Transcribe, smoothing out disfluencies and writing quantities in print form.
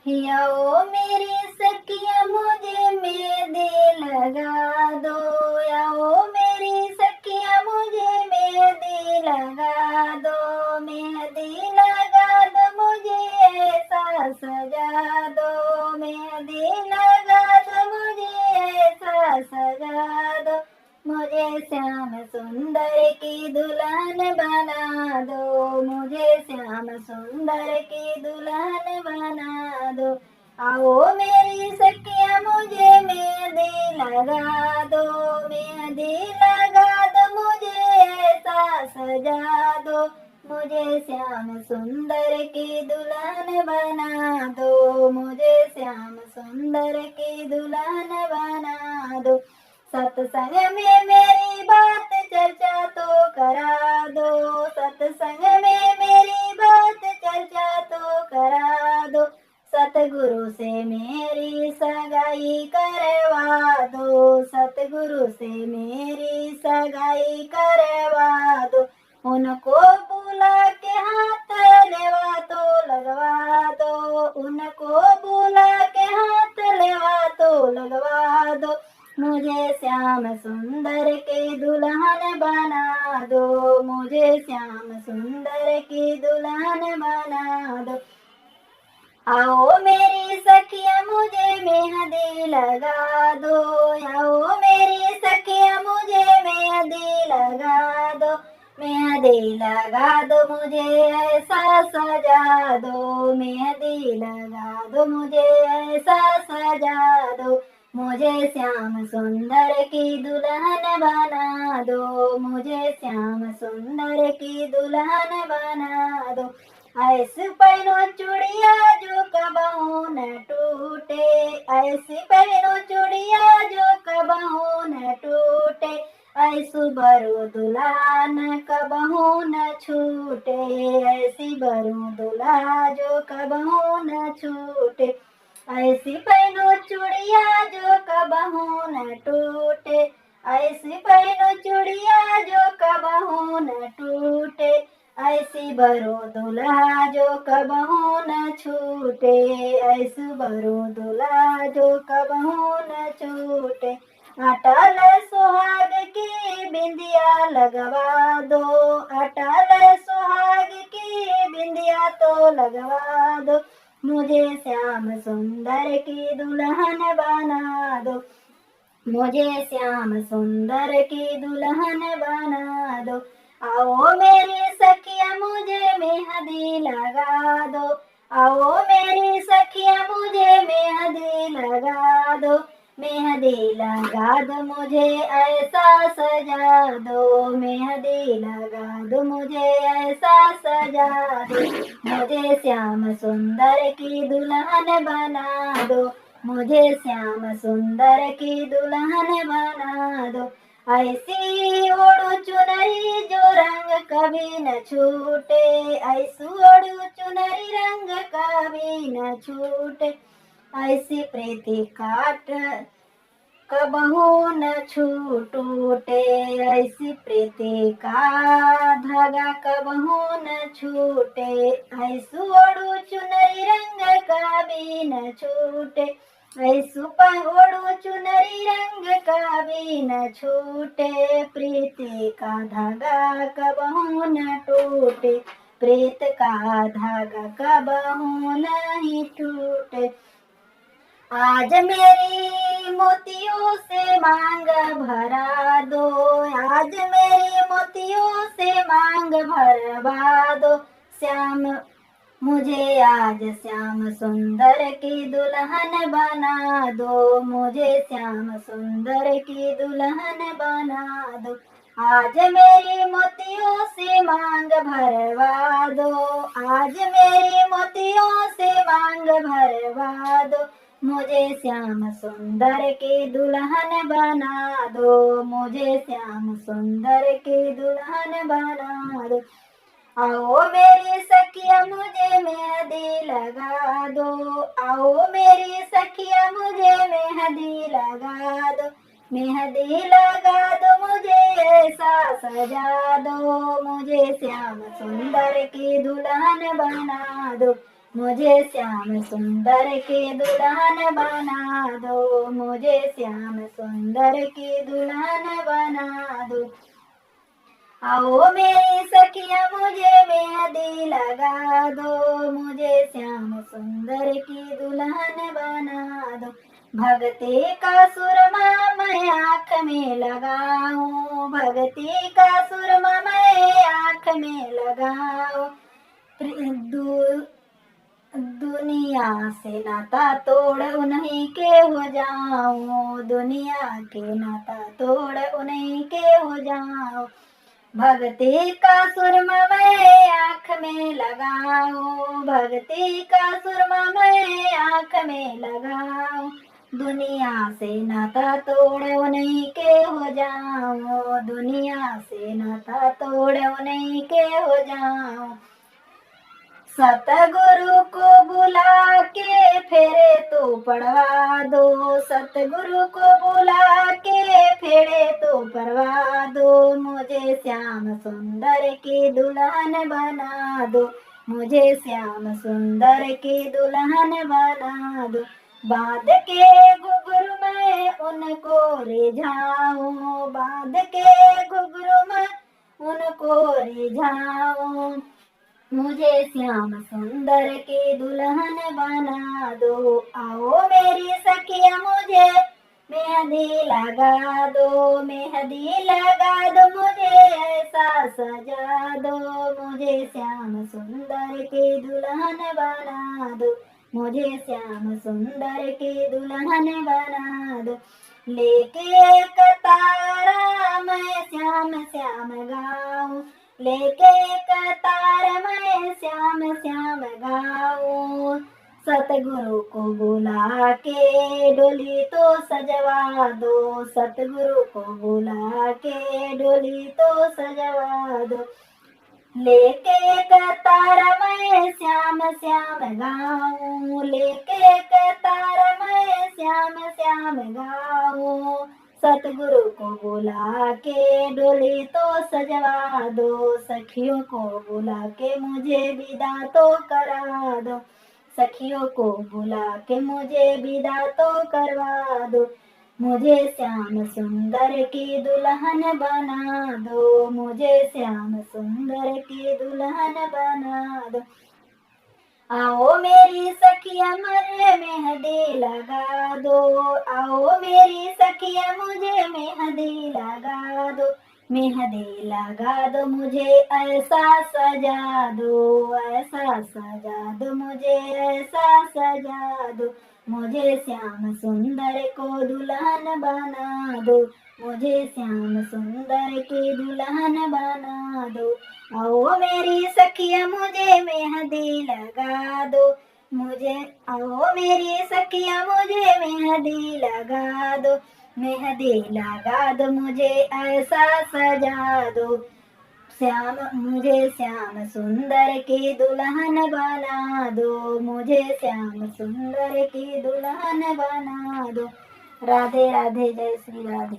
आओ मेरी सखिया मुझे मेहंदी लगा दो। आओ मेरी सखिया मुझे मेहंदी लगा दो। मेहंदी लगा दो मुझे ऐसा सजा दो। मेहंदी लगा दो मुझे ऐसा सजा दो। मुझे श्याम सुंदर की दुल्हन बना दो। मुझे श्याम सुंदर की दुल्हन बना दो। आओ मेरी सखिया मुझे मेहंदी लगा दो। मेहंदी लगा दो मुझे ऐसा सजा दो। मुझे श्याम सुंदर की दुल्हन बना दो। मुझे श्याम सुंदर की दुल्हन बना दो। सत्संग में मेरी बात चर्चा तो करा दो। सत्संग में मेरी बात चर्चा तो करा दो। सतगुरु से मेरी सगाई करवा दो। सतगुरु से मेरी सगाई करवा दो। उनको बुला के हाथ लेवा तो लगवा दो। उनको बुला के हाथ लेवा तो लगवा दो। मुझे श्याम सुंदर की दुल्हन बना दो। मुझे श्याम सुंदर की दुल्हन बना दो। आओ मेरी सखिया मुझे मेहंदी लगा दो। आओ मेरी सखिया मुझे मेहंदी लगा दो। मेहंदी लगा दो मुझे ऐसा सजा दो। मेहंदी लगा दो मुझे ऐसा सजा दो। मुझे श्याम सुंदर की दुल्हन बना दो। मुझे श्याम सुंदर की दुल्हन बना दो। ऐसी पहनो चूड़िया जो कबहू न टूटे। ऐसी पहनो चूड़िया जो कबहू न टूटे। ऐसु बरू दुल्हा न कबहू न छूटे। ऐसी बरू दुल्हा जो कबहू न छूटे। ऐसी पहनो चूड़िया जो कबहू न टूटे। ऐसी पहनो चूड़िया जो कबहू न टूटे। ऐसी बरो दुल्हा जो कबहू न छूटे। ऐसी बरो दुल्हा जो कबहू न छूटे। अटल सुहाग की बिंदिया लगवा दो। अटल सुहाग की बिंदिया तो लगवा दो। मुझे श्याम सुंदर की दुल्हन बना दो। मुझे श्याम सुंदर की दुल्हन बना दो। आओ मेरी सखिया मुझे मेहंदी लगा दो। आओ मेरी सखिया मुझे मेहंदी लगा दो। मेहंदी लगा दो मुझे ऐसा सजा दो। मेहंदी लगा दो मुझे ऐसा सजा दो। मुझे श्याम सुंदर की दुल्हन बना दो। मुझे श्याम सुंदर की दुल्हन बना दो। ऐसी ओढ़ू चुनरी जो रंग कभी न छूटे। ऐसी ओढ़ू चुनरी रंग कभी न छूटे। ऐसी प्रीति काट कबहू न छूटे। ऐसी प्रीति का धागा कबहू न छूटे। ऐसु ओढ़ू चुनरी रंग कभी न छूटे। ऐसु ओढ़ू चुनरी रंग कभी न छूटे। प्रीति का धागा कबहू न टूटे। प्रीत का धागा कबहू नहीं टूटे। आज मेरी मोतियों से मांग भरा दो। आज मेरी मोतियों से मांग भरवा दो। श्याम मुझे आज श्याम सुंदर की दुल्हन बना दो। मुझे श्याम सुंदर की दुल्हन बना दो। आज मेरी मोतियों से मांग भरवा दो। आज मेरी मोतियों से मांग भरवा दो। मुझे श्याम सुंदर की दुल्हन बना दो। मुझे श्याम सुंदर की दुल्हन बना दो। आओ मेरी सखिया मुझे मेहंदी लगा दो। आओ मेरी सखिया मुझे मेहंदी लगा दो। मेहंदी लगा दो मुझे ऐसा सजा दो। मुझे श्याम सुंदर की दुल्हन बना दो। मुझे श्याम सुंदर की दुल्हन बना दो, मुझे श्याम सुंदर की दुल्हन बना दो। आओ मेरी सखिया मुझे मेहंदी लगा दो, मुझे श्याम सुंदर की दुल्हन बना दो। भक्ति का सुरमा मैं आँख में लगाऊं, भक्ति का सुरमा मैं आँख में लगाऊं। दुनिया से नाता तोड़ उन्हीं के हो जाऊं, दुनिया के नाता तोड़ उन्हीं के हो जाऊं। भक्ति का सुरमा मैं आँख में लगाऊं, भक्ति का सुरमा मैं आँख में लगाऊं। दुनिया से नाता तोड़ उन्हीं के हो जाऊं, दुनिया से नाता तोड़ उन्हीं के हो जाऊं। सतगुरु को बुला के फेरे तो पढ़वा दो, सतगुरु को बुला के फेरे तो पढ़वा दो। मुझे श्याम सुंदर की दुल्हन बना दो, मुझे श्याम सुंदर की दुल्हन बना दो। बांध के घुंघरू में उनको रिझाऊं, बांध के घुंघरू में उनको रिझाऊं। मुझे श्याम सुंदर की दुल्हन बना दो। आओ मेरी सखिया मुझे मेहंदी लगा दो, मेहंदी लगा दो, मुझे ऐसा सजा दो। मुझे श्याम सुंदर की दुल्हन बना दो, मुझे श्याम सुंदर की दुल्हन बना दो। लेके एक तारा मैं श्याम श्याम गाऊं, लेके एक तारा मैं श्याम श्याम गाऊं। सतगुरु को बुला के डोली तो सजवा दो, सतगुरु को बुला के डोली तो सजवा दो। लेके एक तारा मैं श्याम श्याम गाऊं, लेके एक तारा मैं श्याम श्याम गाऊं। सतगुरु को बुला के डोली तो सजवा दो, सखियों को बुला के मुझे विदा तो करा दो, सखियों को बुला के मुझे विदा तो करवा दो। मुझे श्याम सुंदर की दुल्हन बना दो, मुझे श्याम सुंदर की दुल्हन बना दो। आओ मेरी सखिया मुझे मेहंदी लगा दो, आओ मेरी सखिया मुझे मेहंदी लगा दो, मेहंदी लगा दो, मुझे ऐसा सजा दो, ऐसा सजा दो, मुझे ऐसा सजा दो। मुझे श्याम सुंदर को दुल्हन बना दो, मुझे श्याम सुंदर की दुल्हन बना दो। आओ मेरी सखिया मुझे मेहंदी लगा दो, मुझे आओ मेरी सखिया मुझे मेहंदी लगा दो, मेहंदी लगा दो, मुझे ऐसा सजा दो। श्याम मुझे श्याम सुंदर की दुल्हन बना दो, मुझे श्याम सुंदर की दुल्हन बना दो। राधे राधे, जय श्री राधे।